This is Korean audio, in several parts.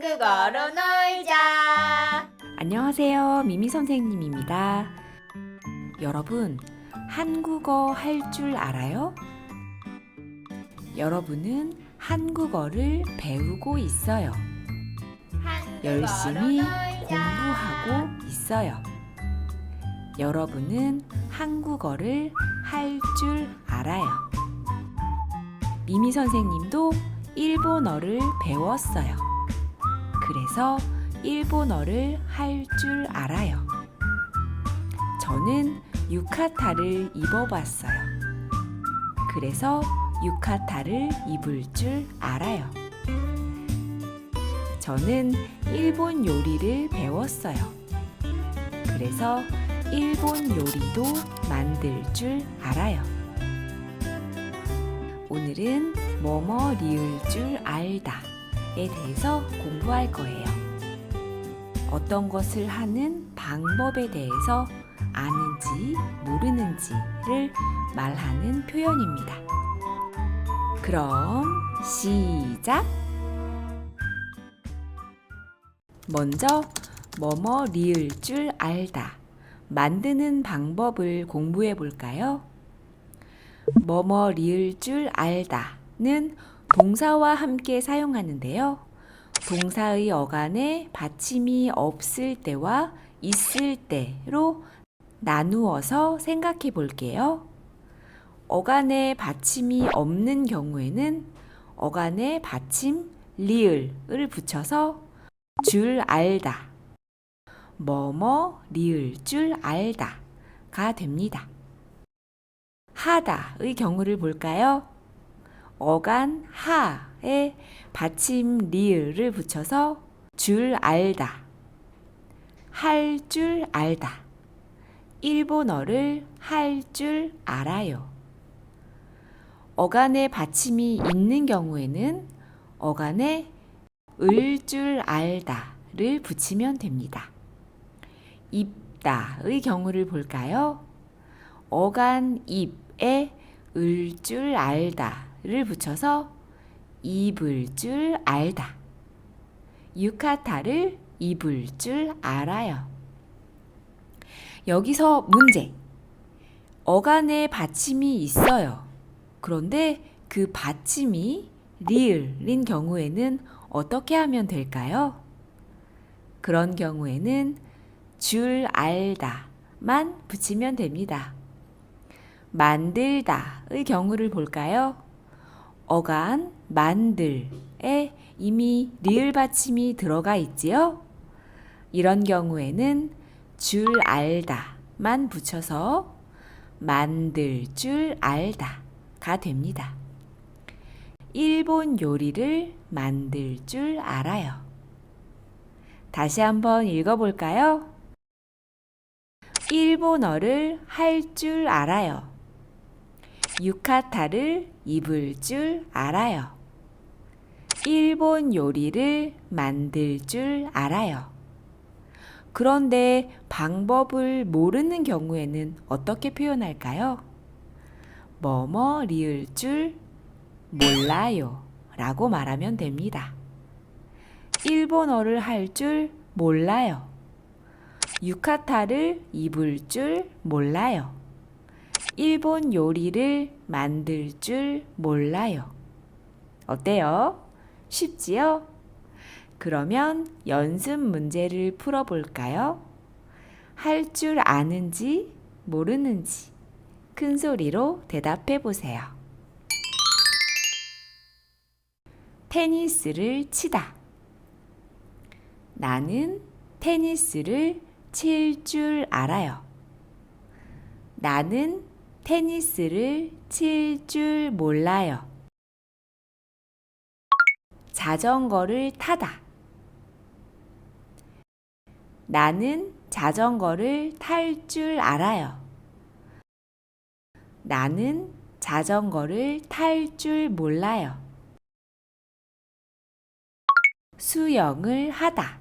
한국어로 놀자. 안녕하세요. 미미 선생님입니다. 여러분, 한국어 할 줄 알아요? 여러분은 한국어를 배우고 있어요. 열심히 공부하고 있어요. 여러분은 한국어를 할 줄 알아요. 미미 선생님도 일본어를 배웠어요. 그래서 일본어를 할 줄 알아요. 저는 유카타를 입어봤어요. 그래서 유카타를 입을 줄 알아요. 저는 일본 요리를 배웠어요. 그래서 일본 요리도 만들 줄 알아요. 오늘은 뭐뭐 리을 줄 알다에 대해서 공부할 거예요. 어떤 것을 하는 방법에 대해서 아는지 모르는지를 말하는 표현입니다. 그럼 시작! 먼저 뭐뭐 리을 줄 알다 만드는 방법을 공부해 볼까요? 뭐뭐 리을 줄 알다는 동사와 함께 사용하는데요. 동사의 어간에 받침이 없을 때와 있을 때로 나누어서 생각해 볼게요. 어간에 받침이 없는 경우에는 어간에 받침 리을을 붙여서 줄 알다, 뭐뭐 리을 줄 알다가 됩니다. 하다의 경우를 볼까요? 어간 하에 받침 리을을 붙여서 줄 알다, 할 줄 알다, 일본어를 할 줄 알아요. 어간에 받침이 있는 경우에는 어간에 을 줄 알다를 붙이면 됩니다. 입다의 경우를 볼까요? 어간 입에 을 줄 알다를 붙여서 입을 줄 알다. 유카타를 입을 줄 알아요. 여기서 문제. 어간에 받침이 있어요. 그런데 그 받침이 리을인 경우에는 어떻게 하면 될까요? 그런 경우에는 줄 알다만 붙이면 됩니다. 만들다의 경우를 볼까요? 어간 만들에 이미 리을 받침이 들어가 있지요? 이런 경우에는 줄 알다만 붙여서 만들 줄 알다가 됩니다. 일본 요리를 만들 줄 알아요. 다시 한번 읽어볼까요? 일본어를 할 줄 알아요. 유카타를 입을 줄 알아요. 일본 요리를 만들 줄 알아요. 그런데 방법을 모르는 경우에는 어떻게 표현할까요? 뭐뭐 리을 줄 몰라요 라고 말하면 됩니다. 일본어를 할 줄 몰라요. 유카타를 입을 줄 몰라요. 일본 요리를 만들 줄 몰라요. 어때요? 쉽지요? 그러면 연습 문제를 풀어볼까요? 할 줄 아는지 모르는지 큰 소리로 대답해 보세요. 테니스를 치다. 나는 테니스를 칠 줄 알아요. 나는 테니스를 칠 줄 몰라요. 자전거를 타다. 나는 자전거를 탈 줄 알아요. 나는 자전거를 탈 줄 몰라요. 수영을 하다.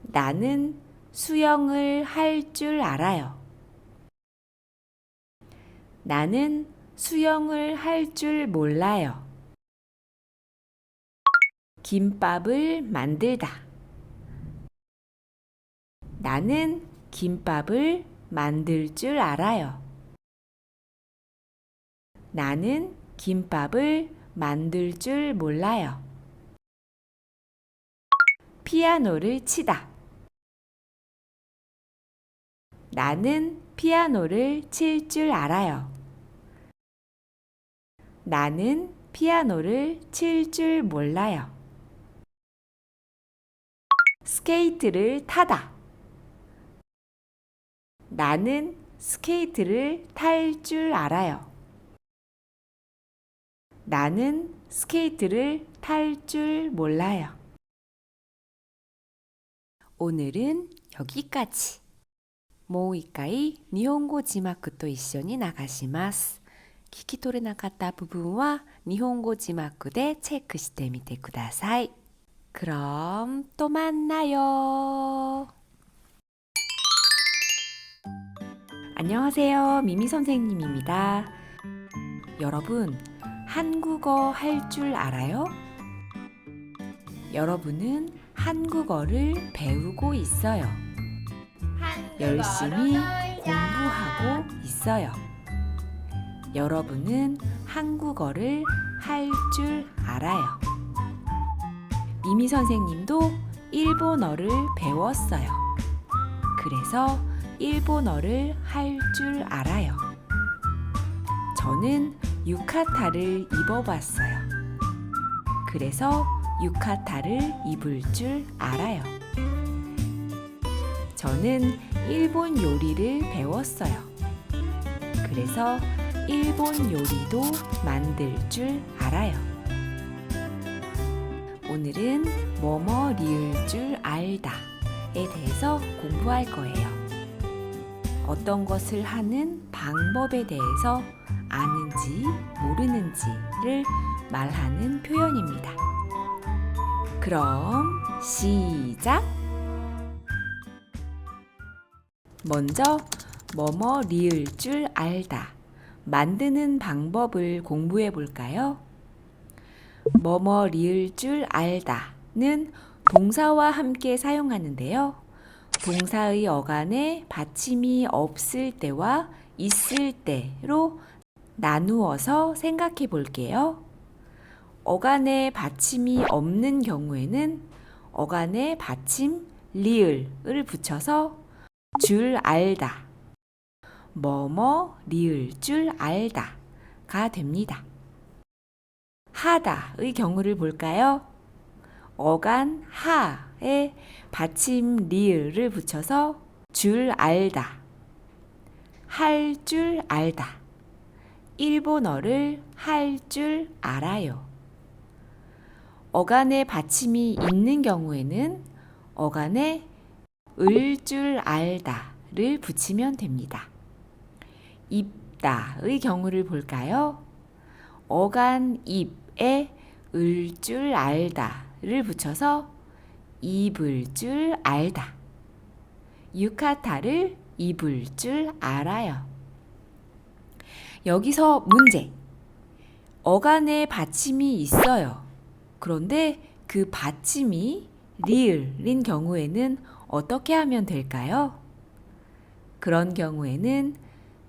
나는 수영을 할 줄 알아요. 나는 수영을 할 줄 몰라요. 김밥을 만들다. 나는 김밥을 만들 줄 알아요. 나는 김밥을 만들 줄 몰라요. 피아노를 치다. 나는 피아노를 칠 줄 알아요. 나는 피아노를 칠 줄 몰라요. 스케이트를 타다. 나는 스케이트를 탈 줄 알아요. 나는 스케이트를 탈 줄 몰라요. 오늘은 여기까지. もう一回日本語字幕と一緒に流します。聞き取れなかった部分は日本語字幕でチェックしてみてください。그럼 또 만나요. 안녕하세요. 미미 선생님입니다. 여러분, 한국어 할 줄 알아요? 여러분은 한국어를 배우고 있어요. 열심히 공부하고 있어요. 여러분은 한국어를 할 줄 알아요. 미미 선생님도 일본어를 배웠어요. 그래서 일본어를 할 줄 알아요. 저는 유카타를 입어봤어요. 그래서 유카타를 입을 줄 알아요. 저는 일본 요리를 배웠어요. 그래서 일본 요리도 만들 줄 알아요. 오늘은 뭐뭐 리을 줄 알다에 대해서 공부할 거예요. 어떤 것을 하는 방법에 대해서 아는지 모르는지를 말하는 표현입니다. 그럼 시작! 먼저 뭐뭐 리을 줄 알다 만드는 방법을 공부해 볼까요? 뭐뭐 리을 줄 알다는 동사와 함께 사용하는데요. 동사의 어간에 받침이 없을 때와 있을 때로 나누어서 생각해 볼게요. 어간에 받침이 없는 경우에는 어간에 받침 리을을 붙여서 줄 알다, 뭐뭐 리을 줄 알다가 됩니다. 하다의 경우를 볼까요? 어간 하에 받침 리을을 붙여서 줄 알다, 할 줄 알다, 일본어를 할 줄 알아요. 어간에 받침이 있는 경우에는 어간에 을 줄 알다를 붙이면 됩니다. 입다의 경우를 볼까요? 어간 입에 을 줄 알다를 붙여서 입을 줄 알다. 유카타를 입을 줄 알아요. 여기서 문제. 어간에 받침이 있어요. 그런데 그 받침이 리을인 경우에는 어떻게 하면 될까요? 그런 경우에는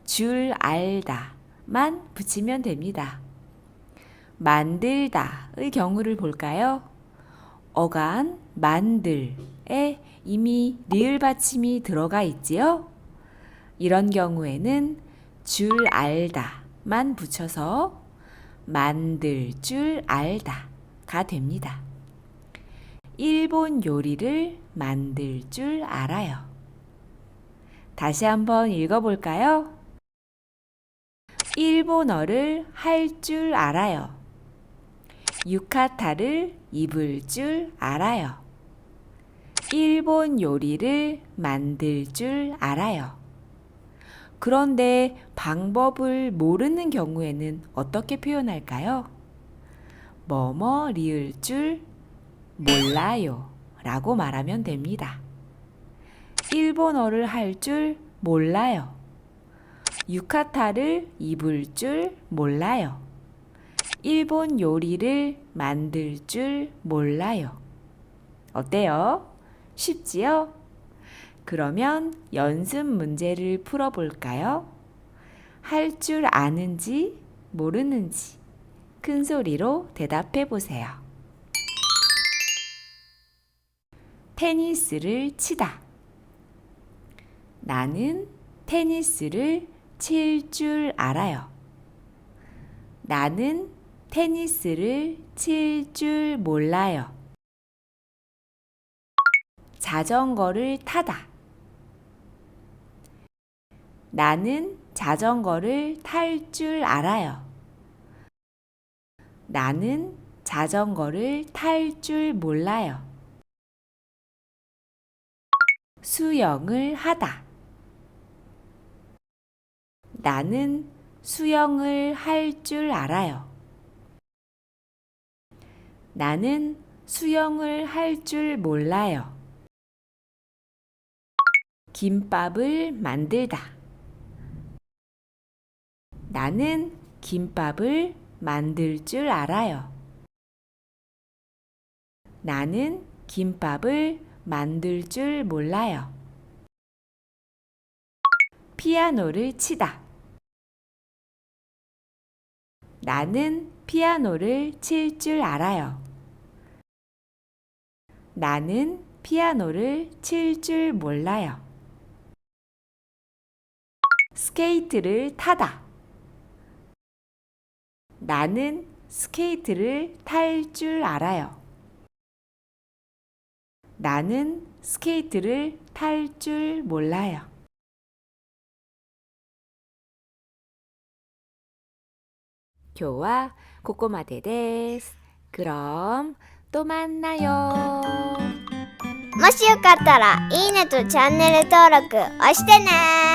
줄 알다만 붙이면 됩니다. 만들다의 경우를 볼까요? 어간 만들에 이미 리을 받침이 들어가 있지요? 이런 경우에는 줄 알다만 붙여서 만들 줄 알다가 됩니다. 일본 요리를 만들 줄 알아요. 다시 한번 읽어볼까요? 일본어를 할 줄 알아요. 유카타를 입을 줄 알아요. 일본 요리를 만들 줄 알아요. 그런데 방법을 모르는 경우에는 어떻게 표현할까요? 뭐뭐 리을 줄 몰라요 라고 말하면 됩니다. 일본어를 할 줄 몰라요. 유카타를 입을 줄 몰라요. 일본 요리를 만들 줄 몰라요. 어때요? 쉽지요? 그러면 연습 문제를 풀어볼까요? 할 줄 아는지 모르는지 큰 소리로 대답해 보세요. 테니스를 치다. 나는 테니스를 칠 줄 알아요. 나는 테니스를 칠 줄 몰라요. 자전거를 타다. 나는 자전거를 탈 줄 알아요. 나는 자전거를 탈 줄 몰라요. 수영을 하다. 나는 수영을 할 줄 알아요. 나는 수영을 할 줄 몰라요. 김밥을 만들다. 나는 김밥을 만들 줄 알아요. 나는 김밥을 만들 줄 몰라요. 피아노를 치다. 나는 피아노를 칠 줄 알아요. 나는 피아노를 칠 줄 몰라요. 스케이트를 타다. 나는 스케이트를 탈 줄 알아요. 나는 스케이트를 탈 줄 몰라요. 今日はここまでです。그럼 또 만나요. もしよかったらいいねとチャンネル登録押してね。